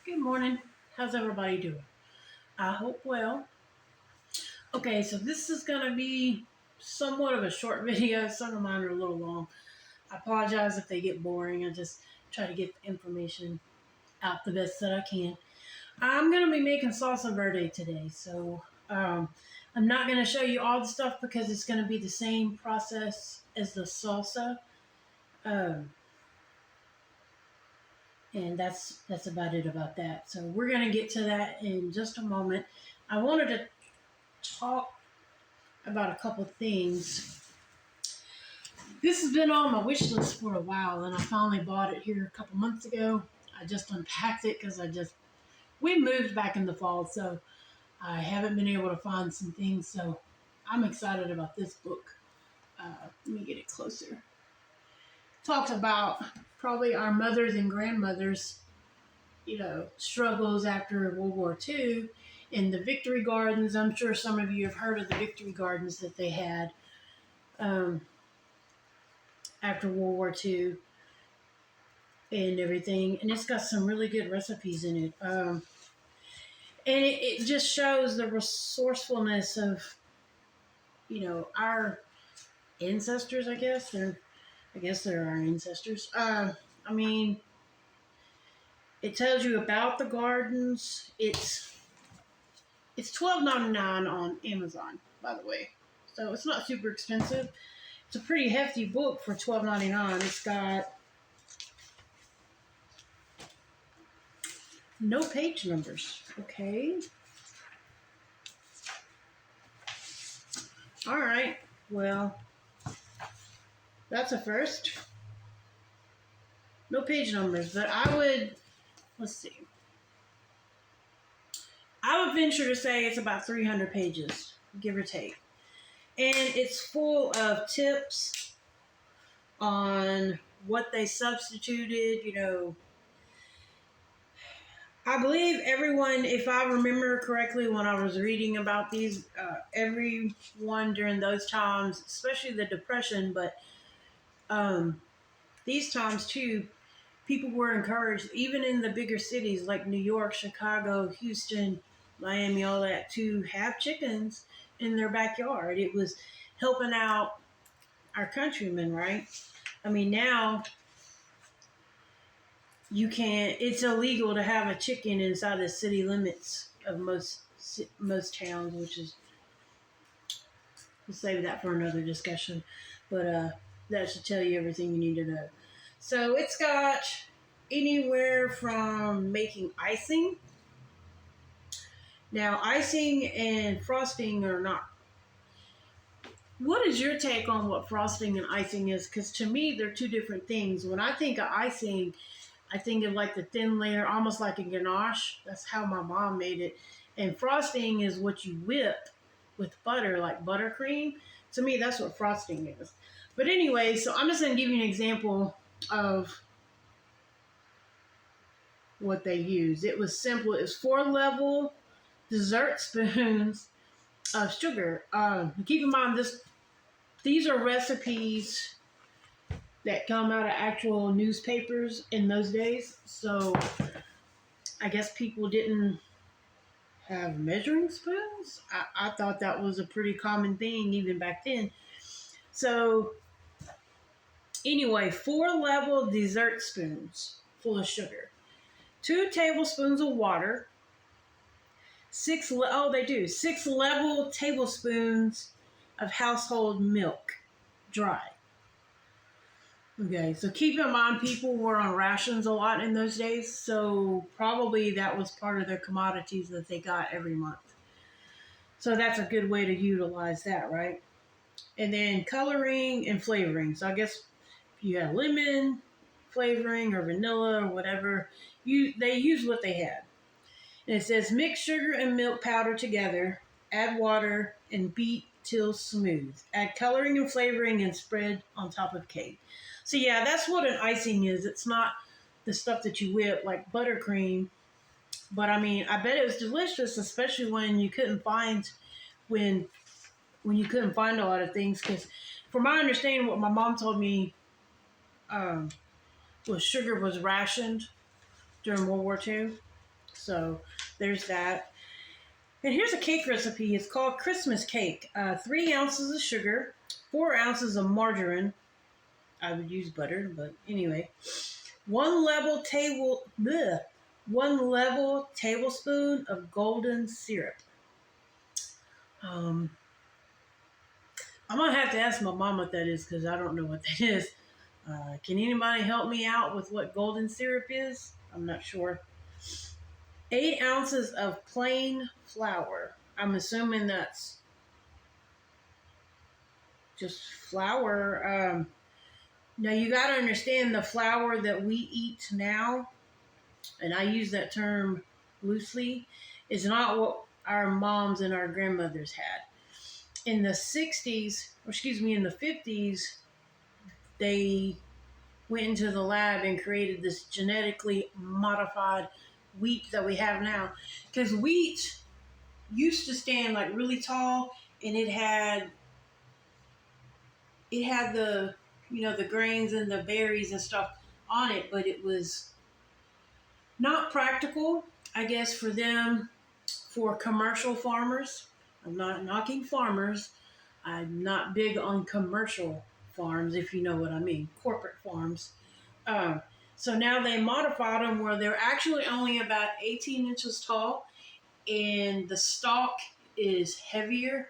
Good morning. How's everybody doing? I hope well. Okay, so this is going to be somewhat of a short video. Some of mine are a little long. I apologize if they get boring. I just try to get the information out the best that I can. I'm going to be making salsa verde today. So I'm not going to show you all the stuff because it's going to be the same process as the salsa. Um, and that's about it about that. So we're going to get to that in just a moment. I wanted to talk about a couple things. This has been on my wish list for a while, and I finally bought it here a couple months ago. I just unpacked it because we moved back in the fall, so I haven't been able to find some things. So I'm excited about this book. Let me get it closer. Talks about probably our mothers and grandmothers, struggles after World War II in the Victory Gardens. I'm sure some of you have heard of the Victory Gardens that they had after World War II and everything. And it's got some really good recipes in it. And it just shows the resourcefulness of, our ancestors, I guess. They're our ancestors. I mean, it tells you about the gardens. It's $12.99 on Amazon, by the way. So it's not super expensive. It's a pretty hefty book for $12.99. It's got no page numbers. Okay. All right. Well, that's a first. No page numbers, but let's see. I would venture to say it's about 300 pages, give or take. And it's full of tips on what they substituted, I believe everyone, if I remember correctly when I was reading about these, everyone during those times, especially the Depression, but these times too, people were encouraged, even in the bigger cities like New York, Chicago, Houston, Miami, all that, to have chickens in their backyard. It was helping out our countrymen, right? I mean, now it's illegal to have a chicken inside the city limits of most towns, which is, we'll save that for another discussion. But that should tell you everything you need to know. So it's got anywhere from making icing. Now, icing and frosting are not. What is your take on what frosting and icing is? Because to me, they're two different things. When I think of icing, I think of like the thin layer, almost like a ganache. That's how my mom made it. And frosting is what you whip with butter, like buttercream. To me, that's what frosting is. But anyway, so I'm just going to give you an example of what they use. It was simple. It was 4 level dessert spoons of sugar. Keep in mind, these are recipes that come out of actual newspapers in those days. So I guess people didn't have measuring spoons. I thought that was a pretty common thing even back then. So anyway, 4 level dessert spoons full of sugar, 2 tablespoons of water, 6 level tablespoons of household milk, dry. Okay, so keep in mind people were on rations a lot in those days, so probably that was part of their commodities that they got every month. So that's a good way to utilize that, right? And then coloring and flavoring. So I guess if you had lemon flavoring or vanilla or whatever, they use what they had. And it says mix sugar and milk powder together, add water, and beat till smooth. Add coloring and flavoring and spread on top of cake. So yeah, that's what an icing is. It's not the stuff that you whip like buttercream. But I mean, I bet it was delicious, especially when you couldn't find when you couldn't find a lot of things. Because from my understanding, what my mom told me was sugar was rationed during World War II. So there's that. And here's a cake recipe. It's called Christmas cake. 3 ounces of sugar, 4 ounces of margarine. I would use butter, but anyway. One level table, bleh, 1 level tablespoon of golden syrup. Um, I'm gonna have to ask my mom what that is because I don't know what that is. Can anybody help me out with what golden syrup is? I'm not sure. 8 ounces of plain flour. I'm assuming that's just flour. Now you got to understand the flour that we eat now, and I use that term loosely, is not what our moms and our grandmothers had. In the 60s, or excuse me, in the 50s, they went into the lab and created this genetically modified wheat that we have now. Because wheat used to stand like really tall, and it had the the grains and the berries and stuff on it, but it was not practical, I guess, for them, for commercial farmers. I'm not knocking farmers. I'm not big on commercial farms, if you know what I mean, corporate farms. Um, so now they modified them where they're actually only about 18 inches tall, and the stalk is heavier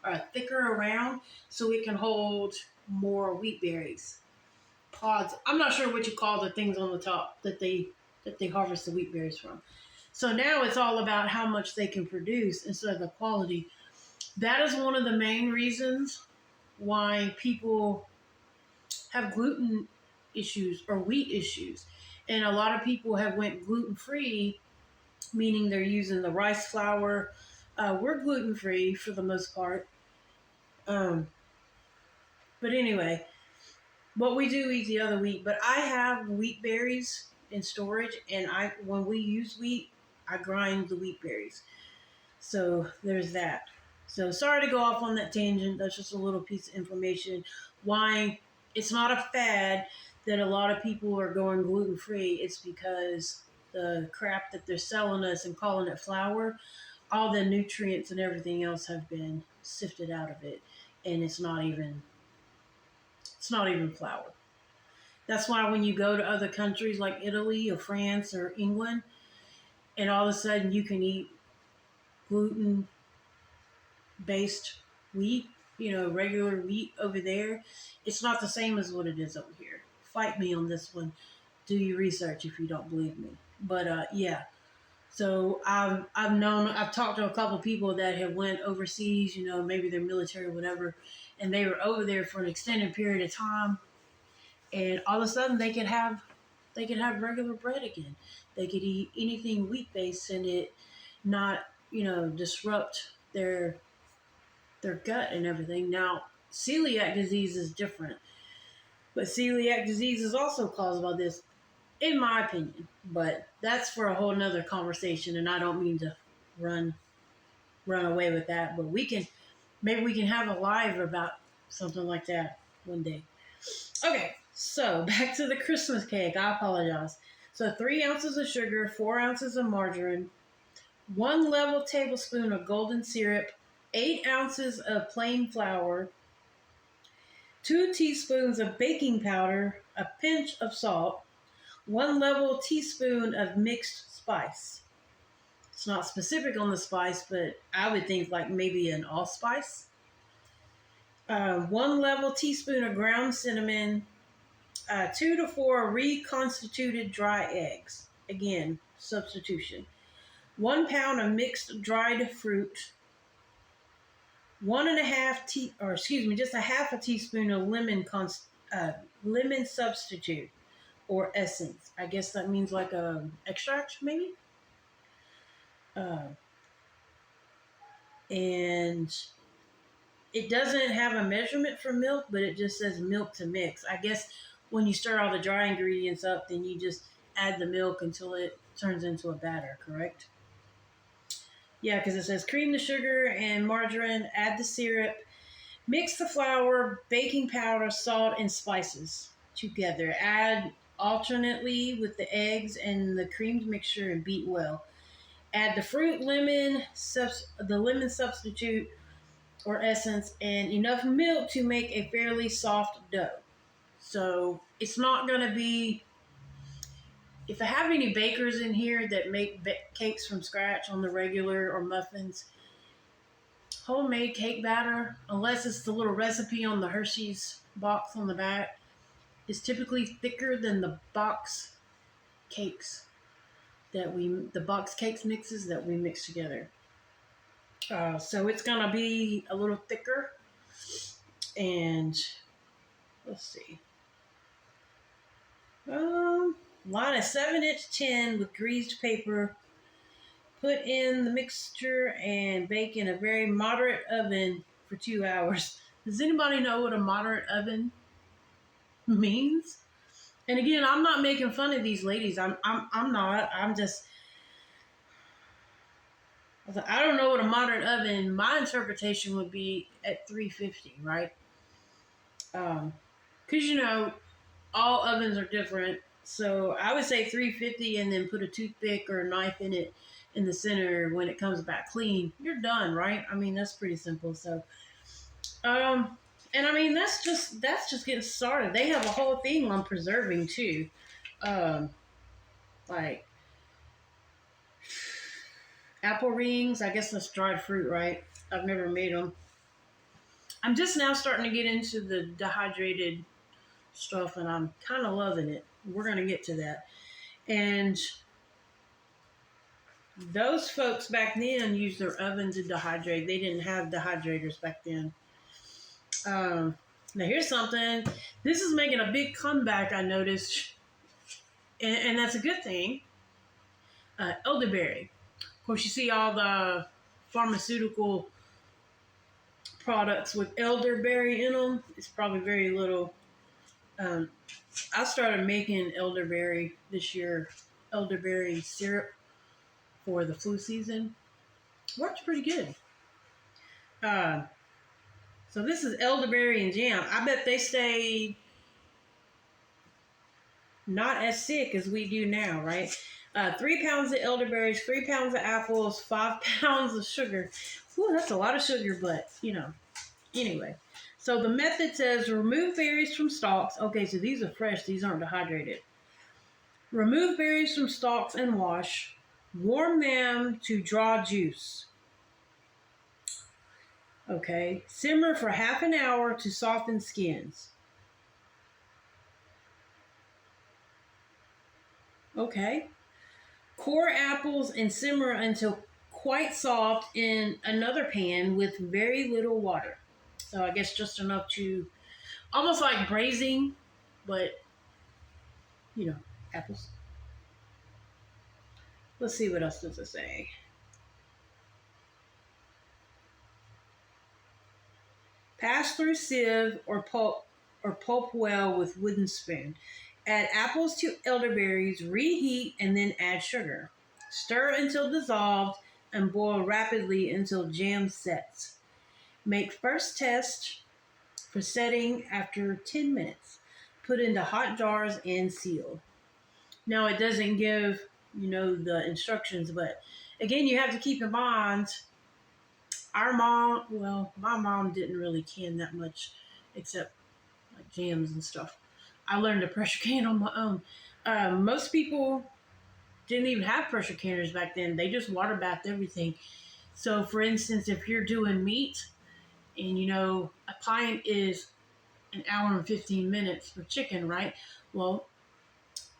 or thicker around, so it can hold more wheat berries. Pods. I'm not sure what you call the things on the top that they harvest the wheat berries from. So now it's all about how much they can produce instead of the quality. That is one of the main reasons why people have gluten issues or wheat issues. And a lot of people have went gluten free, meaning they're using the rice flour. We're gluten free for the most part. Um, but anyway, but we do eat the other wheat. But I have wheat berries in storage, and when we use wheat, I grind the wheat berries. So there's that. So sorry to go off on that tangent. That's just a little piece of information. Why it's not a fad that a lot of people are going gluten free. It's because the crap that they're selling us and calling it flour, all the nutrients and everything else have been sifted out of it, and it's not even flour. That's why when you go to other countries like Italy or France or England, and all of a sudden you can eat gluten based wheat, regular wheat over there, it's not the same as what it is over here. Fight me on this one. Do your research if you don't believe me. But yeah. So I've talked to a couple of people that have went overseas, maybe they're military or whatever, and they were over there for an extended period of time, and all of a sudden they could have regular bread again. They could eat anything wheat based and it not, disrupt their gut and everything. Now, celiac disease is different, but celiac disease is also caused by this, in my opinion. But that's for a whole nother conversation, and I don't mean to run away with that. But maybe we can have a live about something like that one day. Okay, so back to the Christmas cake. I apologize. So 3 ounces of sugar, 4 ounces of margarine, 1 level tablespoon of golden syrup, 8 ounces of plain flour, 2 teaspoons of baking powder, a pinch of salt, 1 level teaspoon of mixed spice. It's not specific on the spice, but I would think like maybe an allspice. 1 level teaspoon of ground cinnamon, 2 to 4 reconstituted dry eggs. Again, substitution. 1 pound of mixed dried fruit. 1.5 or excuse me, just a half a teaspoon of lemon substitute or essence. I guess that means like a extract, maybe. And it doesn't have a measurement for milk, but it just says milk to mix. I guess when you stir all the dry ingredients up, then you just add the milk until it turns into a batter, correct? Yeah, because it says cream the sugar and margarine, add the syrup, mix the flour, baking powder, salt, and spices together. Add alternately with the eggs and the creamed mixture and beat well. Add the fruit, lemon, the lemon substitute or essence, and enough milk to make a fairly soft dough. So it's not going to be, if I have any bakers in here that make cakes from scratch on the regular or muffins, homemade cake batter, unless it's the little recipe on the Hershey's box on the back, is typically thicker than the box cakes the box cakes mixes that we mix together. So it's going to be a little thicker. And let's see. Line a 7-inch tin with greased paper. Put in the mixture and bake in a very moderate oven for 2 hours. Does anybody know what a moderate oven means? And again, I'm not making fun of these ladies. I'm not. I'm just. I don't know what a moderate oven. My interpretation would be at 350, right? Because all ovens are different. So I would say 350, and then put a toothpick or a knife in it in the center. When it comes back clean, you're done, right? I mean, that's pretty simple. So, and I mean, that's just getting started. They have a whole thing on preserving too. Like apple rings. I guess that's dried fruit, right? I've never made them. I'm just now starting to get into the dehydrated stuff, and I'm kind of loving it. We're going to get to that. And those folks back then used their oven to dehydrate. They didn't have dehydrators back then. Now here's something. This is making a big comeback, I noticed. And that's a good thing. Elderberry. Of course, you see all the pharmaceutical products with elderberry in them. It's probably very little. I started making elderberry this year, elderberry syrup for the flu season. Works pretty good. So this is elderberry and jam. I bet they stay not as sick as we do now, right? 3 pounds of elderberries, 3 pounds of apples, 5 pounds of sugar. Whew, that's a lot of sugar, but Anyway, so the method says remove berries from stalks. Okay, so these are fresh. These aren't dehydrated. Remove berries from stalks and wash. Warm them to draw juice. Okay, simmer for half an hour to soften skins. Okay. Core apples and simmer until quite soft in another pan with very little water. So I guess just enough to, almost like braising, but, apples. Let's see, what else does it say? Pass through sieve or pulp well with wooden spoon. Add apples to elderberries, reheat, and then add sugar. Stir until dissolved and boil rapidly until jam sets. Make first test for setting after 10 minutes. Put into hot jars and seal. Now it doesn't give, the instructions, but again, you have to keep in mind, my mom didn't really can that much except like jams and stuff. I learned to pressure can on my own. Most people didn't even have pressure canners back then. They just water bathed everything. So for instance, if you're doing meat and a pint is an hour and 15 minutes for chicken, right? Well,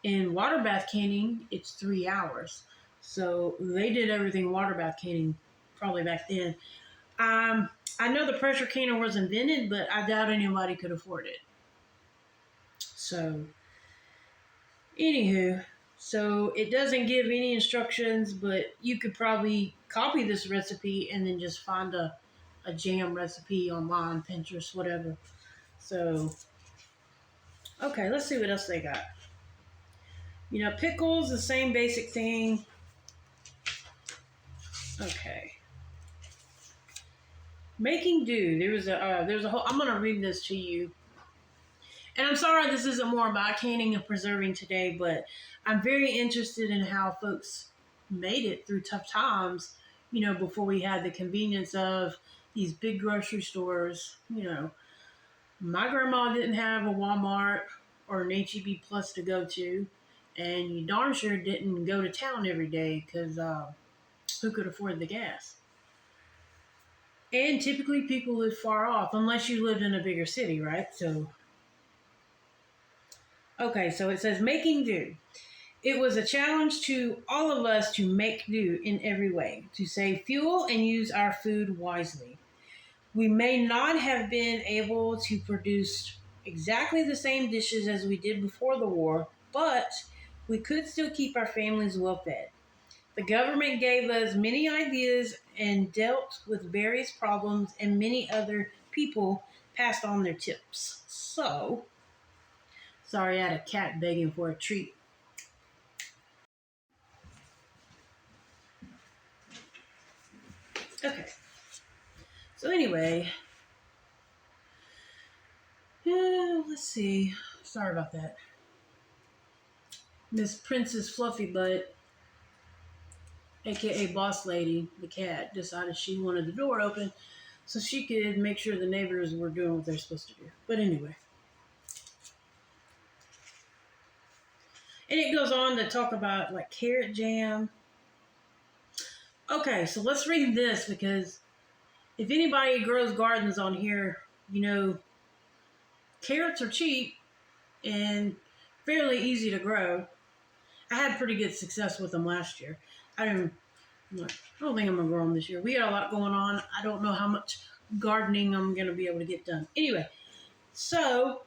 in water bath canning, it's 3 hours. So they did everything water bath canning probably back then. I know the pressure canner was invented, but I doubt anybody could afford it. So, anywho, so it doesn't give any instructions, but you could probably copy this recipe and then just find a jam recipe online, Pinterest, whatever. So, okay, let's see what else they got. Pickles, the same basic thing. Okay. Making do. There's a whole, I'm going to read this to you. And I'm sorry this isn't more about canning and preserving today, but I'm very interested in how folks made it through tough times, before we had the convenience of these big grocery stores. My grandma didn't have a Walmart or an HEB Plus to go to, and you darn sure didn't go to town every day because who could afford the gas? And typically people live far off, unless you lived in a bigger city, right? Okay, so it says making do. It was a challenge to all of us to make do in every way, to save fuel and use our food wisely. We may not have been able to produce exactly the same dishes as we did before the war, but we could still keep our families well fed. The government gave us many ideas and dealt with various problems, and many other people passed on their tips. So, sorry, I had a cat begging for a treat. Okay, so anyway, let's see. Sorry about that. Miss Princess Fluffy Butt, aka Boss Lady, the cat, decided she wanted the door open so she could make sure the neighbors were doing what they're supposed to do. But anyway. And it goes on to talk about like carrot jam. Okay, so let's read this because if anybody grows gardens on here, carrots are cheap and fairly easy to grow. I had pretty good success with them last year. I don't think I'm gonna grow them this year. We got a lot going on. I don't know how much gardening I'm gonna be able to get done. Anyway, so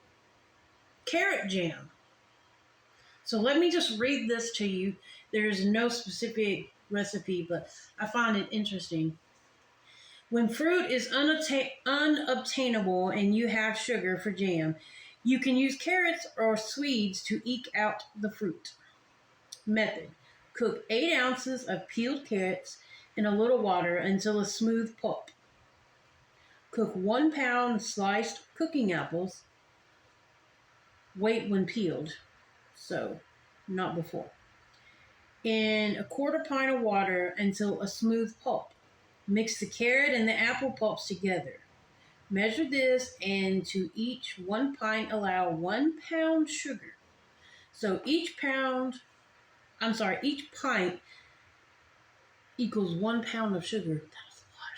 carrot jam. So let me just read this to you. There's no specific recipe, but I find it interesting. When fruit is unobtainable and you have sugar for jam, you can use carrots or Swedes to eke out the fruit. Method: cook 8 ounces of peeled carrots in a little water until a smooth pulp. Cook 1 pound sliced cooking apples. Wait when peeled, so not before. In a quarter pint of water until a smooth pulp. Mix the carrot and the apple pulps together. Measure this, and to each 1 pint allow 1 pound sugar. So each pint equals 1 pound of sugar. That's a lot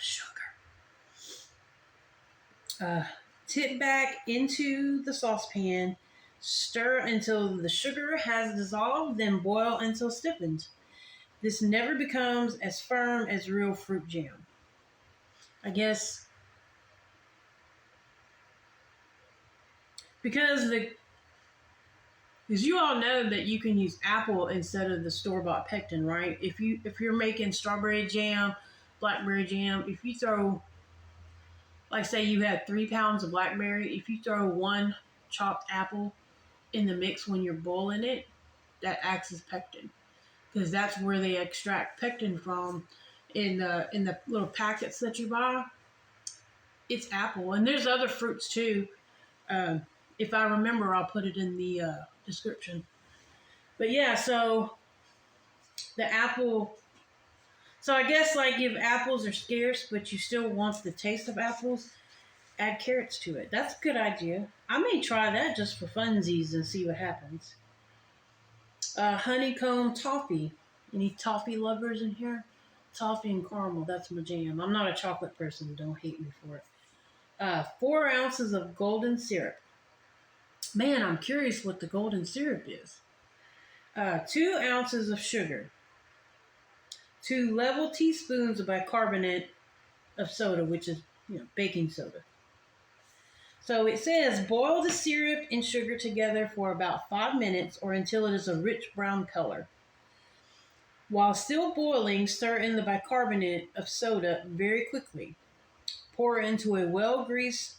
of sugar. Tip back into the saucepan. Stir until the sugar has dissolved, then boil until stiffened. This never becomes as firm as real fruit jam. I guess because you all know that you can use apple instead of the store-bought pectin, right? If you're making strawberry jam, blackberry jam, if you throw, like say you had 3 pounds of blackberry, if you throw 1 chopped apple in the mix when you're boiling it, that acts as pectin, because that's where they extract pectin from in the little packets that you buy. It's apple, and there's other fruits too. If I remember, I'll put it in the description. But yeah, so the apple. So I guess like if apples are scarce, but you still want the taste of apples, add carrots to it. That's a good idea. I may try that just for funsies and see what happens. Honeycomb toffee. Any toffee lovers in here? Toffee and caramel, that's my jam. I'm not a chocolate person, don't hate me for it. 4 ounces of golden syrup. Man, I'm curious what the golden syrup is. 2 ounces of sugar. 2 level teaspoons of bicarbonate of soda, which is baking soda. So it says boil the syrup and sugar together for about 5 minutes or until it is a rich brown color. While still boiling, stir in the bicarbonate of soda very quickly. Pour into a well-greased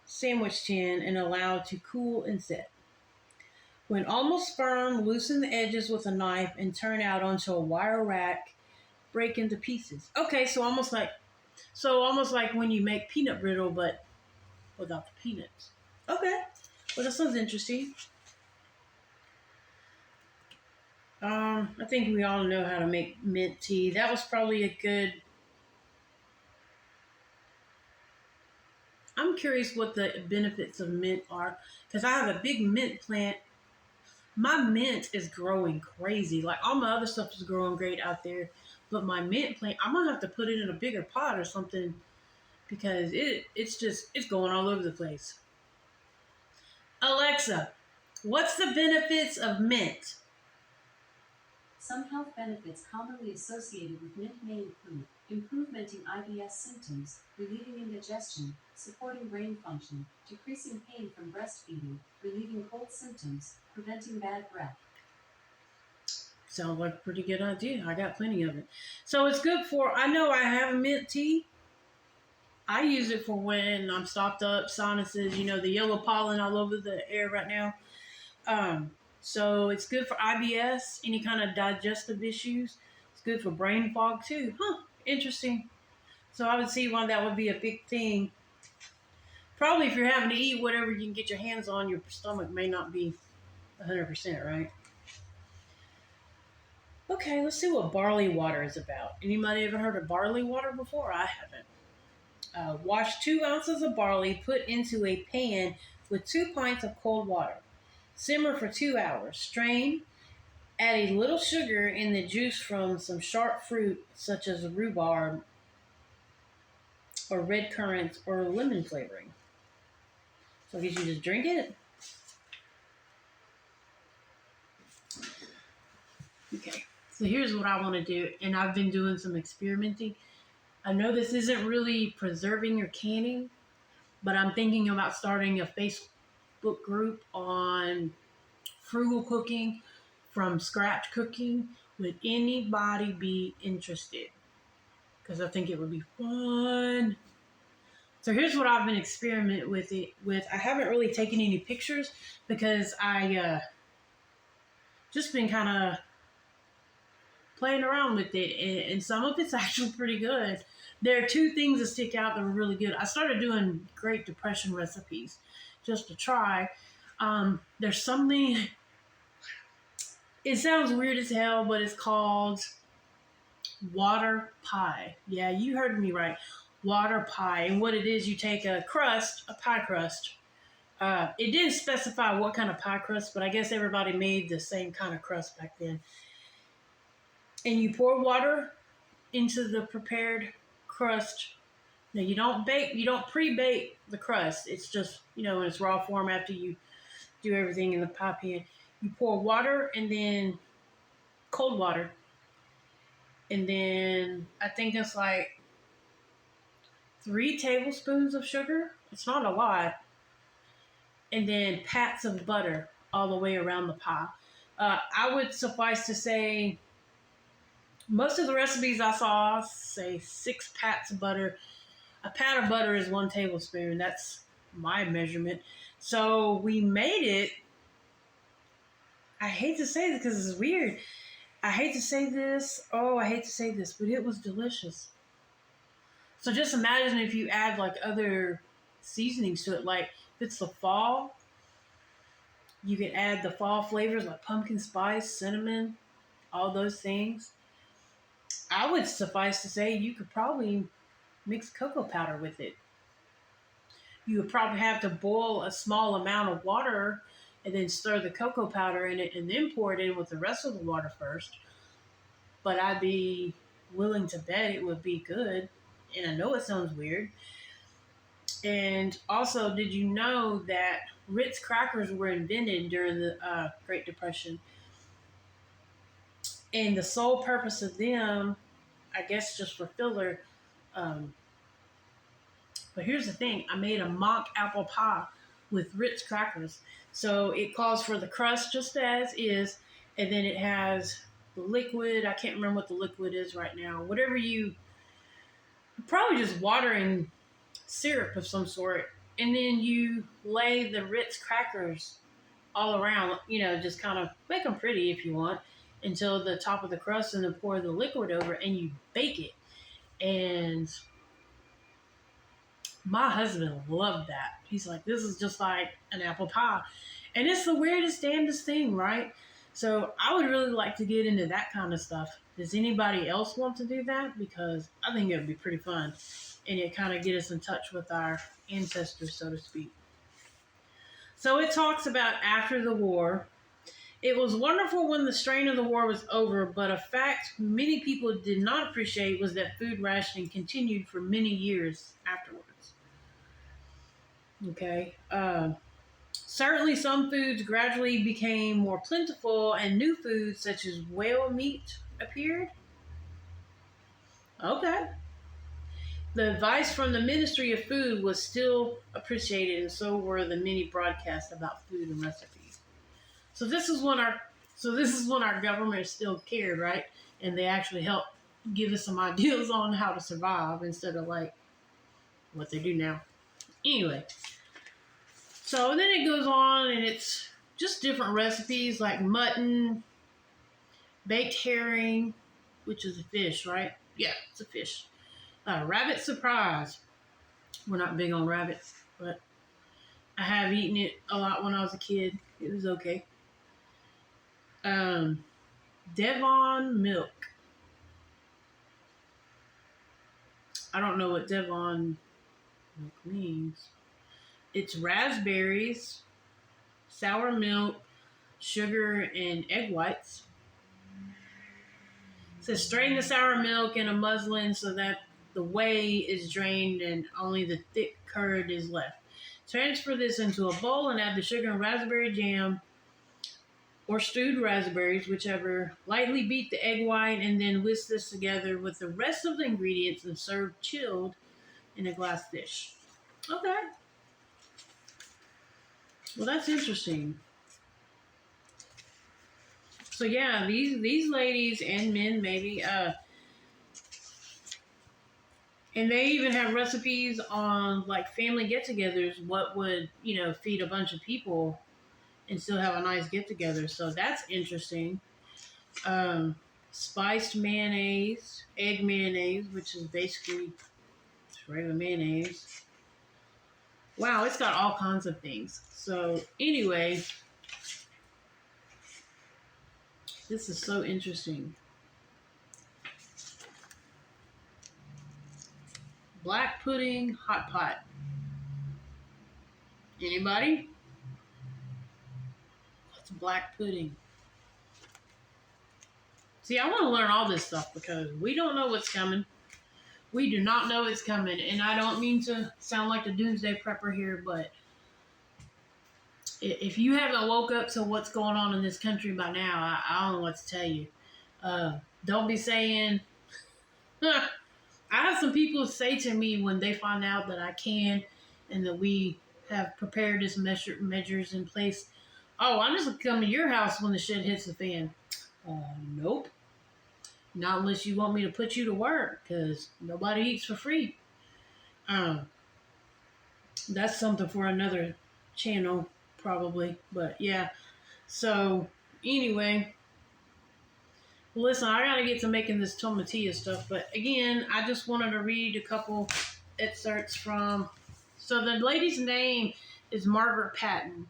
sandwich tin and allow to cool and set. When almost firm, loosen the edges with a knife and turn out onto a wire rack. Break into pieces. Okay, so almost like when you make peanut brittle, but without the peanuts. Okay, well that sounds interesting. I think we all know how to make mint tea. That was probably a good. I'm curious what the benefits of mint are because I have a big mint plant. My mint is growing crazy. Like all my other stuff is growing great out there, but my mint plant, I'm gonna have to put it in a bigger pot or something because it's going all over the place. Alexa, what's the benefits of mint? Some health benefits commonly associated with mint may include improvement in IBS symptoms, relieving indigestion, supporting brain function, decreasing pain from breastfeeding, relieving cold symptoms, preventing bad breath. Sounds like a pretty good idea. I got plenty of it. So it's good for, I know I have a mint tea. I use it for when I'm stopped up, sinuses, the yellow pollen all over the air right now. So it's good for IBS, any kind of digestive issues. It's good for brain fog too. Huh, interesting. So I would see why that would be a big thing. Probably if you're having to eat whatever you can get your hands on, your stomach may not be 100%, right? Okay, let's see what barley water is about. Anybody ever heard of barley water before? I haven't. Wash 2 ounces of barley, put into a pan with 2 pints of cold water. Simmer for 2 hours. Strain. Add a little sugar in the juice from some sharp fruit such as rhubarb or red currants or lemon flavoring. So I guess you just drink it. Okay. So here's what I want to do, and I've been doing some experimenting. I know this isn't really preserving or canning, but I'm thinking about starting a Facebook group on frugal cooking, from scratch cooking. Would anybody be interested? Because I think it would be fun. So here's what I've been experimenting with it with. I haven't really taken any pictures because I just been kind of playing around with it, and some of it's actually pretty good. There are two things that stick out that were really good. I started doing Great Depression recipes just to try. There's something, it sounds weird as hell, but it's called water pie. Yeah, you heard me right. Water pie. And what it is, you take a pie crust. It didn't specify what kind of pie crust, but I guess everybody made the same kind of crust back then. And you pour water into the prepared crust. Now you don't pre-bake the crust. It's just, in its raw form after you do everything in the pie pan. You pour water and then cold water. And then I think it's like 3 tablespoons of sugar. It's not a lot. And then pats of butter all the way around the pie. I would suffice to say, most of the recipes I saw say 6 pats of butter. A pat of butter is 1 tablespoon. That's my measurement. So we made it. I hate to say this because it's weird. I hate to say this. Oh, I hate to say this, but it was delicious. So just imagine if you add like other seasonings to it. Like if it's the fall, you can add the fall flavors like pumpkin spice, cinnamon, all those things. I would suffice to say you could probably mix cocoa powder with it. You would probably have to boil a small amount of water and then stir the cocoa powder in it and then pour it in with the rest of the water first. But I'd be willing to bet it would be good. And I know it sounds weird. And also, did you know that Ritz crackers were invented during the Great Depression? And the sole purpose of them, I guess just for filler. But here's the thing. I made a mock apple pie with Ritz crackers. So it calls for the crust just as is. And then it has the liquid. I can't remember what the liquid is right now. Whatever probably just water and syrup of some sort. And then you lay the Ritz crackers all around, just kind of make them pretty if you want, until the top of the crust, and then pour the liquid over and you bake it. And my husband loved that. He's like, this is just like an apple pie. And it's the weirdest, damnedest thing, right? So I would really like to get into that kind of stuff. Does anybody else want to do that? Because I think it would be pretty fun. And it kind of get us in touch with our ancestors, so to speak. So it talks about after the war. It was wonderful when the strain of the war was over, but a fact many people did not appreciate was that food rationing continued for many years afterwards. Okay. Certainly, some foods gradually became more plentiful, and new foods such as whale meat appeared. Okay. The advice from the Ministry of Food was still appreciated, and so were the many broadcasts about food and recipes. So this is when our government still cared, right? And they actually helped give us some ideas on how to survive instead of like what they do now. Anyway, so then it goes on and it's just different recipes like mutton, baked herring, which is a fish, right? Yeah, it's a fish. Rabbit surprise. We're not big on rabbits, but I have eaten it a lot when I was a kid. It was okay. Um, Devon milk. I don't know what Devon milk means. It's raspberries, sour milk, sugar, and egg whites. It says strain the sour milk in a muslin so that the whey is drained and only the thick curd is left. Transfer this into a bowl and add the sugar and raspberry jam or stewed raspberries, whichever. Lightly beat the egg white and then whisk this together with the rest of the ingredients and serve chilled in a glass dish. Okay. Well, that's interesting. So yeah, these ladies and men maybe, and they even have recipes on like family get-togethers. What would feed a bunch of people and still have a nice get-together? So that's interesting. Um, Spiced mayonnaise, egg mayonnaise, which is basically regular mayonnaise. Wow, it's got all kinds of things. So anyway, this is so interesting. Black pudding, hot pot. Anybody? What's black pudding? See, I want to learn all this stuff because we don't know what's coming. We do not know it's coming. And I don't mean to sound like the doomsday prepper here, but if you haven't woke up to what's going on in this country by now, I don't know what to tell you. Don't be saying... I have some people say to me when they find out that I can and that we have prepared this measures in place, oh, I'm just going to come to your house when the shit hits the fan. Nope. Not unless you want me to put you to work, because nobody eats for free. That's something for another channel, probably. But yeah. So, anyway... Listen, I gotta get to making this tomatilla stuff, but again, I just wanted to read a couple excerpts from... So the lady's name is Margaret Patton.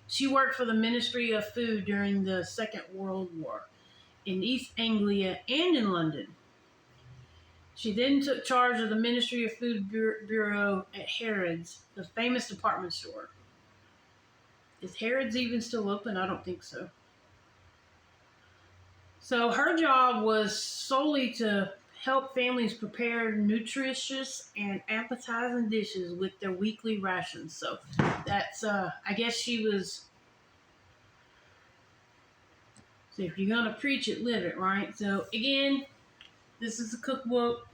She worked for the Ministry of Food during the Second World War in East Anglia and in London. She then took charge of the Ministry of Food Bureau at Harrods, the famous department store. Is Harrods even still open? I don't think so. So her job was solely to help families prepare nutritious and appetizing dishes with their weekly rations. So that's, I guess she was, so if you're going to preach it, live it, right? So again, this is a cookbook.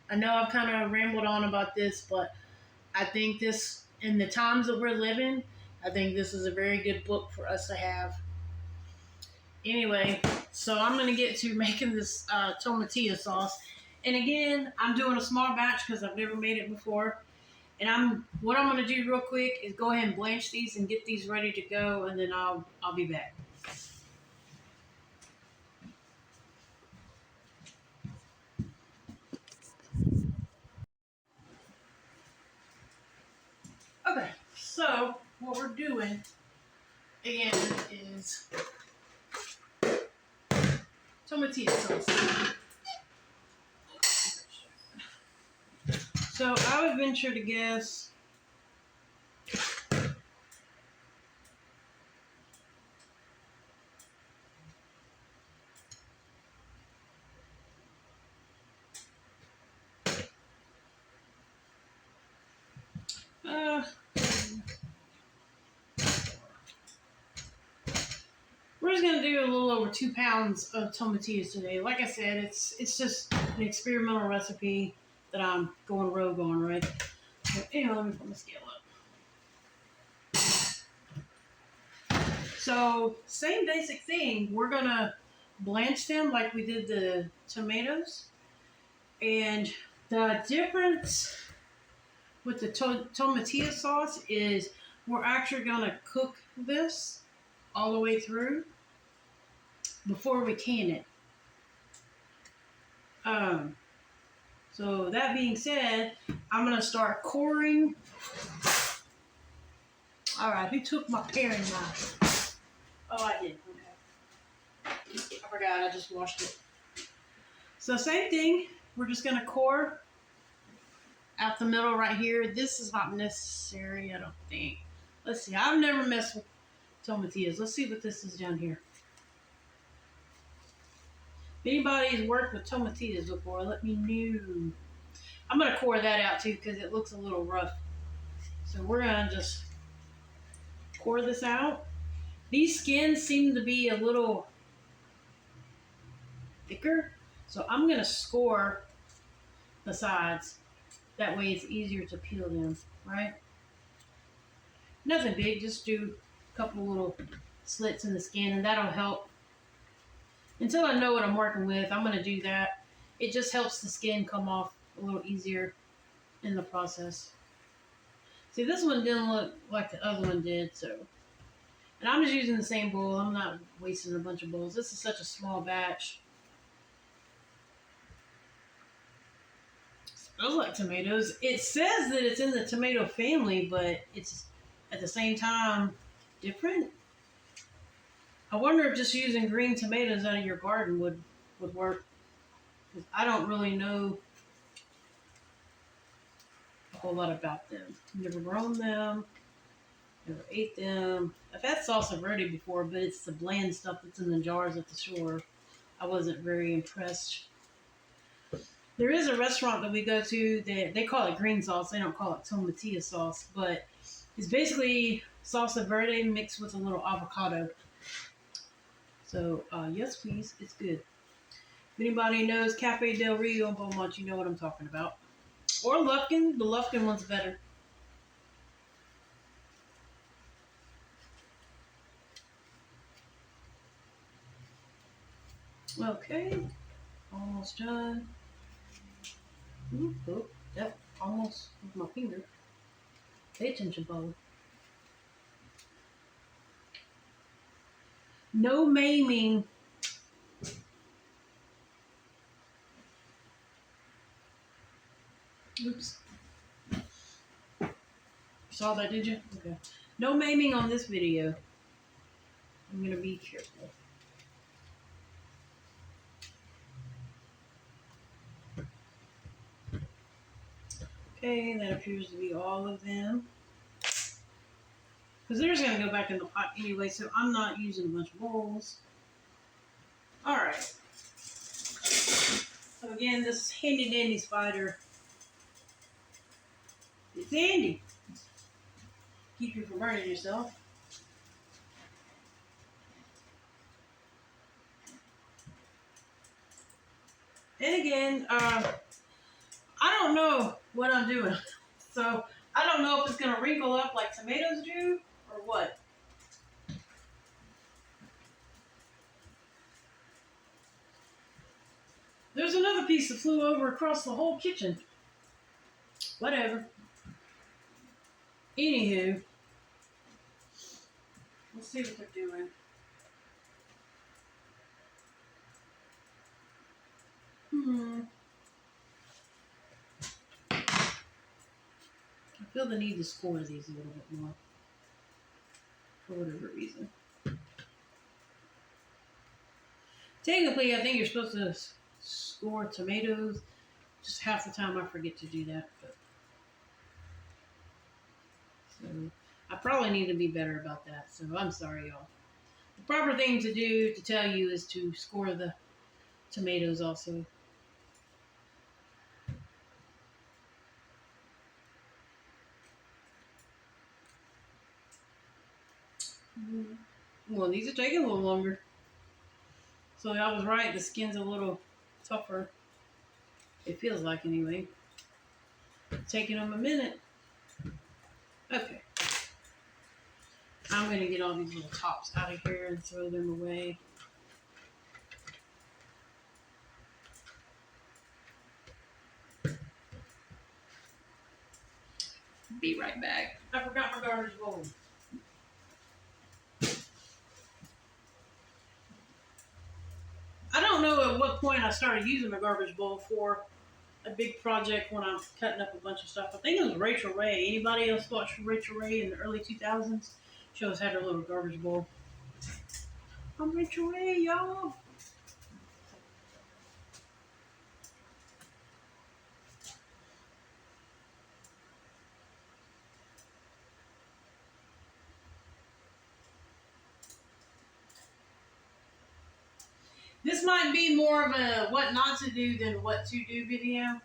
I know I've kind of rambled on about this, but I think this, in the times that we're living, I think this is a very good book for us to have. Anyway, so I'm going to get to making this tomatilla sauce. And again, I'm doing a small batch because I've never made it before. And what I'm going to do real quick is go ahead and blanch these and get these ready to go, and then I'll be back. Okay, so what we're doing again is tomatillo sauce. So I would venture to guess we're just gonna do a little over 2 pounds of tomatillos today. Like I said, it's just an experimental recipe that I'm going rogue on, right? So anyway, let me put my scale up. So same basic thing. We're gonna blanch them like we did the tomatoes, and the difference with the tomatillo sauce is we're actually gonna cook this all the way through before we can it. So that being said, I'm gonna start coring. All right, who took my paring knife? Oh, I did. Okay. I forgot. I just washed it. So same thing. We're just gonna core out the middle right here. This is not necessary, I don't think. Let's see. I've never messed with tomatillos. Let's see what this is down here. If anybody's worked with tomatillos before, let me know. I'm going to core that out too because it looks a little rough. So we're going to just core this out. These skins seem to be a little thicker. So I'm going to score the sides. That way it's easier to peel them, right? Nothing big, just do a couple little slits in the skin and that'll help. Until I know what I'm working with, I'm going to do that. It just helps the skin come off a little easier in the process. See, this one didn't look like the other one did, so. And I'm just using the same bowl. I'm not wasting a bunch of bowls. This is such a small batch. Smells like tomatoes. It says that it's in the tomato family, but it's at the same time different. I wonder if just using green tomatoes out of your garden would work. Because I don't really know a whole lot about them. Never grown them. Never ate them. I've had salsa verde before, but it's the bland stuff that's in the jars at the store. I wasn't very impressed. There is a restaurant that we go to that they call it green sauce. They don't call it tomatillo sauce, but it's basically salsa verde mixed with a little avocado. So, yes, please. It's good. If anybody knows Cafe Del Rio in Beaumont, you know what I'm talking about. Or Lufkin. The Lufkin one's better. Okay. Almost done. Oh, that almost with my finger. Pay attention, Bubba. No maiming. Oops. Saw that, did you? Okay. No maiming on this video. I'm going to be careful. Okay, that appears to be all of them. Because they're just going to go back in the pot anyway, so I'm not using a bunch of bowls. Alright. So again, this handy dandy spider. It's handy. Keep you from burning yourself. And again, I don't know what I'm doing. So I don't know if it's going to wrinkle up like tomatoes do or what. There's another piece that flew over across the whole kitchen. Whatever. Anywho, let's see what they're doing. I feel the need to score these a little bit more. For whatever reason. Technically, I think you're supposed to score tomatoes. Just half the time I forget to do that. But, so I probably need to be better about that. So I'm sorry, y'all. The proper thing to do to tell you is to score the tomatoes also. Well, these are taking a little longer. So I was right. The skin's a little tougher. It feels like anyway. Taking them a minute. Okay. I'm going to get all these little tops out of here and throw them away. Be right back. I forgot my garbage bowl. I don't know at what point I started using the garbage bowl for a big project when I'm cutting up a bunch of stuff. I think it was Rachel Ray. Anybody else watch Rachel Ray in the early 2000s? She always had her little garbage bowl. I'm Rachel Ray, y'all. This might be more of a what not to do than what to do video.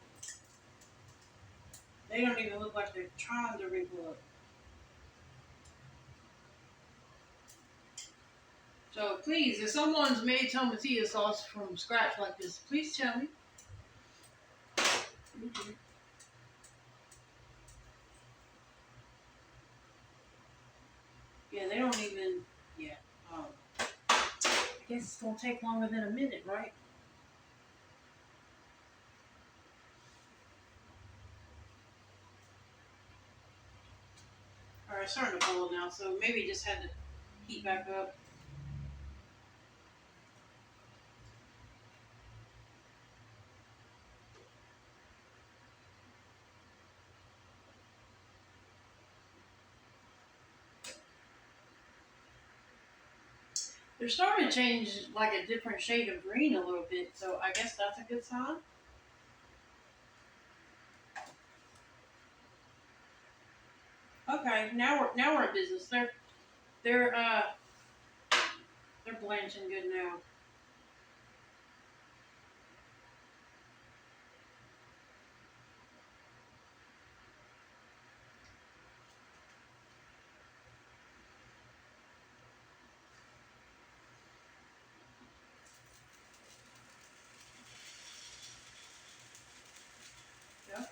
They don't even look like they're trying to wrinkle up. So please, if someone's made tomatillo sauce from scratch like this, please tell me. Yeah, they don't even, yeah. I guess it's going to take longer than a minute, right? Alright, it's starting to boil now, so maybe just had to heat back up. They're starting to change like a different shade of green a little bit, so I guess that's a good sign. Okay, now we're in business. They're blanching good now.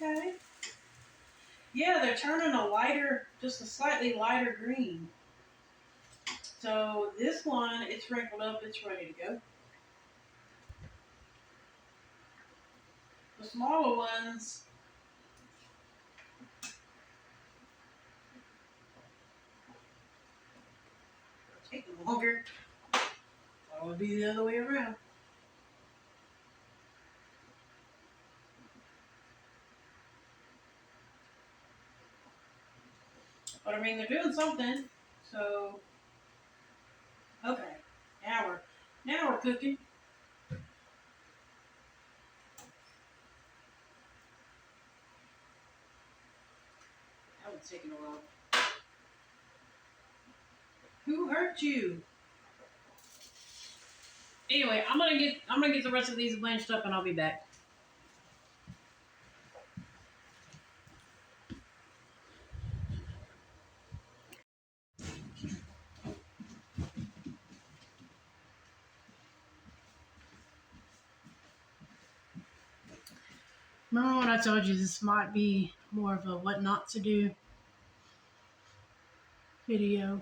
Okay. Yeah, they're turning a lighter, just a slightly lighter green. So this one, it's wrinkled up, it's ready to go. The smaller ones, are taking longer. That would be the other way around. But I mean, they're doing something. So, okay, now we're cooking. That one's taking a while. Who hurt you? Anyway, I'm gonna get the rest of these blanched up, and I'll be back. Remember when I told you this might be more of a what not to do video?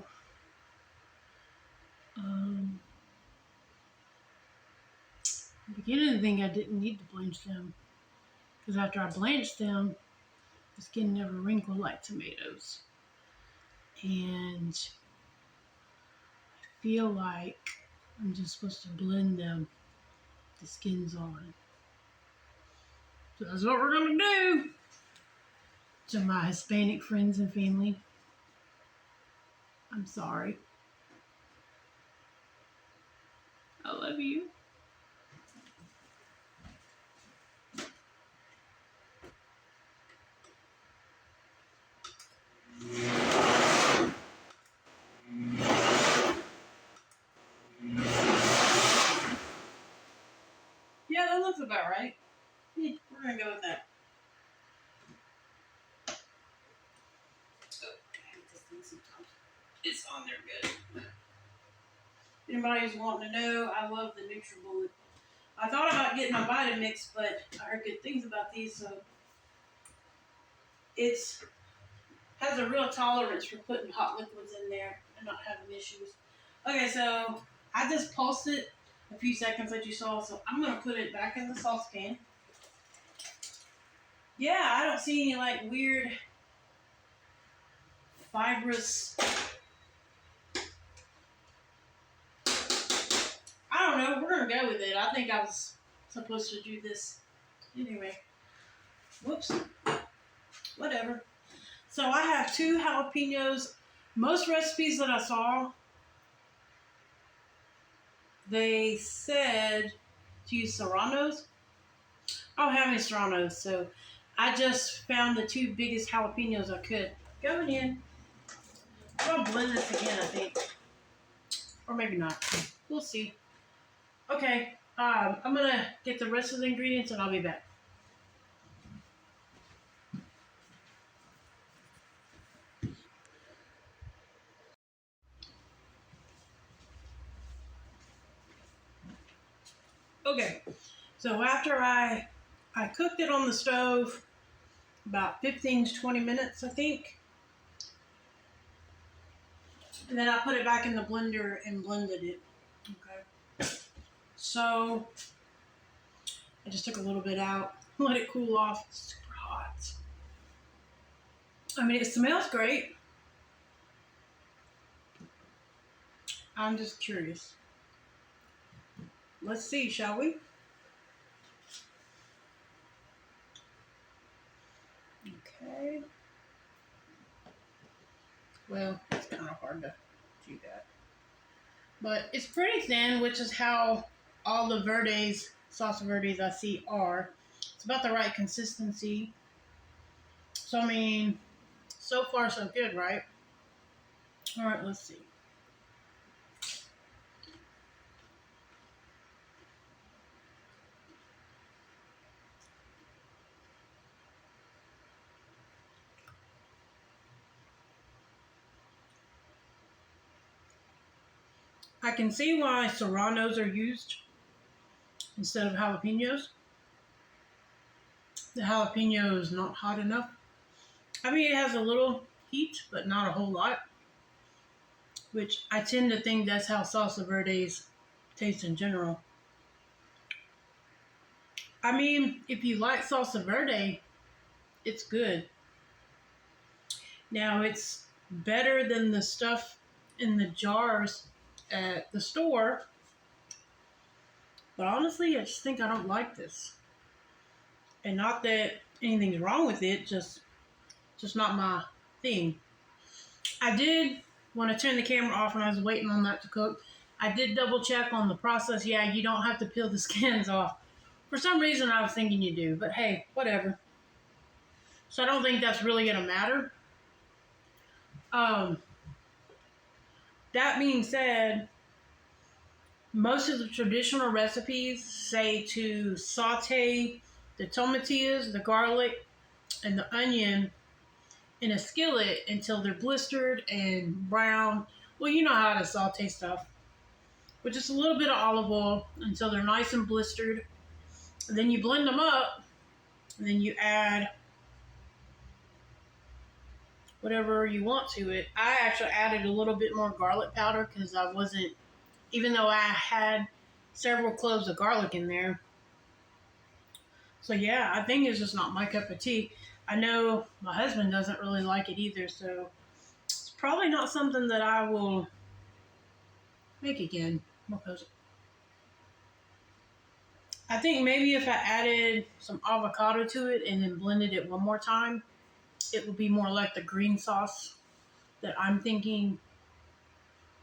I'm beginning to think I didn't need to blanch them, because after I blanched them, the skin never wrinkled like tomatoes. And I feel like I'm just supposed to blend them, the skins on. So that's what we're gonna do. To my Hispanic friends and family, I'm sorry. I love you. looks about right. Yeah, we're gonna go with that. Oh, I hate this thing sometimes. It's on there good. Anybody's wanting to know, I love the NutriBullet. I thought about getting a Vitamix, but I heard good things about these, so it's has a real tolerance for putting hot liquids in there and not having issues. Okay, so I just pulsed it a few seconds that you saw, so I'm gonna put it back in the saucepan. Yeah, I don't see any like weird fibrous. I don't know. We're gonna go with it. I think I was supposed to do this anyway. Whoops. Whatever. So I have 2 jalapenos. Most recipes that I saw, they said to use serranos. I don't have any serranos, so I just found the 2 biggest jalapenos I could. Going in. I'll blend this again, I think. Or maybe not. We'll see. Okay, I'm gonna get the rest of the ingredients and I'll be back. Okay, so after I cooked it on the stove about 15 to 20 minutes, I think. And then I put it back in the blender and blended it. Okay. So I just took a little bit out, let it cool off. It's super hot. I mean, it smells great. I'm just curious. Let's see, shall we? Okay. Well, it's kind of hard to do that. But it's pretty thin, which is how all the Verdes, Salsa Verdes I see are. It's about the right consistency. So, I mean, so far so good, right? All right, let's see. I can see why serranos are used instead of jalapenos. The jalapeno is not hot enough. I mean, it has a little heat, but not a whole lot, which I tend to think that's how salsa verdes taste in general. I mean, if you like salsa verde, it's good. Now, it's better than the stuff in the jars at the store, but honestly, I just think I don't like this. And not that anything's wrong with it, just not my thing. I did, when I turned the camera off and I was waiting on that to cook, I did double check on the process. Yeah, you don't have to peel the skins off. For some reason, I was thinking you do, but hey, whatever. So I don't think that's really going to matter. That being said, most of the traditional recipes say to saute the tomatillas, the garlic, and the onion in a skillet until they're blistered and brown. Well, you know how to saute stuff. With just a little bit of olive oil until they're nice and blistered. And then you blend them up, and then you add whatever you want to it. I actually added a little bit more garlic powder because I wasn't, even though I had several cloves of garlic in there. So yeah, I think it's just not my cup of tea. I know my husband doesn't really like it either, so it's probably not something that I will make again, because I think maybe if I added some avocado to it and then blended it one more time, it would be more like the green sauce that I'm thinking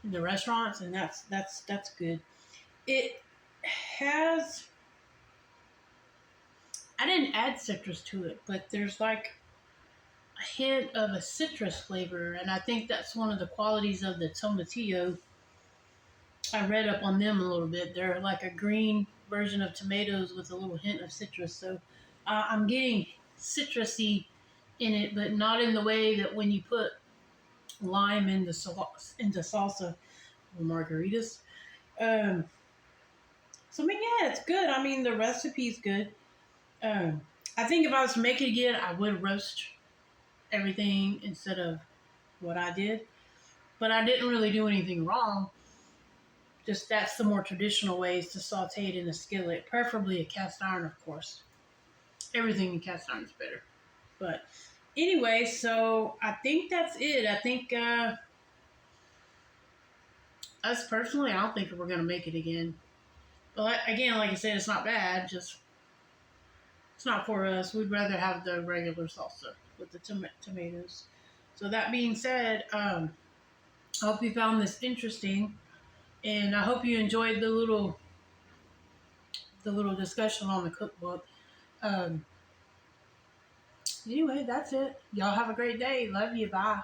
in the restaurants, and that's good. It has, I didn't add citrus to it, but there's like a hint of a citrus flavor, and I think that's one of the qualities of the tomatillo. I read up on them a little bit. They're like a green version of tomatoes with a little hint of citrus. So I'm getting citrusy in it, but not in the way that when you put lime into salsa or margaritas. Um, so I mean, yeah, it's good. I mean, the recipe's good. Um, I think if I was to make it again, I would roast everything instead of what I did. But I didn't really do anything wrong. Just that's the more traditional ways to saute it in a skillet, preferably a cast iron, of course. Everything in cast iron is better. But anyway, so I think that's it. I think us personally, I don't think we're gonna make it again. But again, like I said, it's not bad. Just it's not for us. We'd rather have the regular salsa with the tomatoes. So that being said, I hope you found this interesting, and I hope you enjoyed the little discussion on the cookbook. Um, anyway, that's it. Y'all have a great day. Love you. Bye.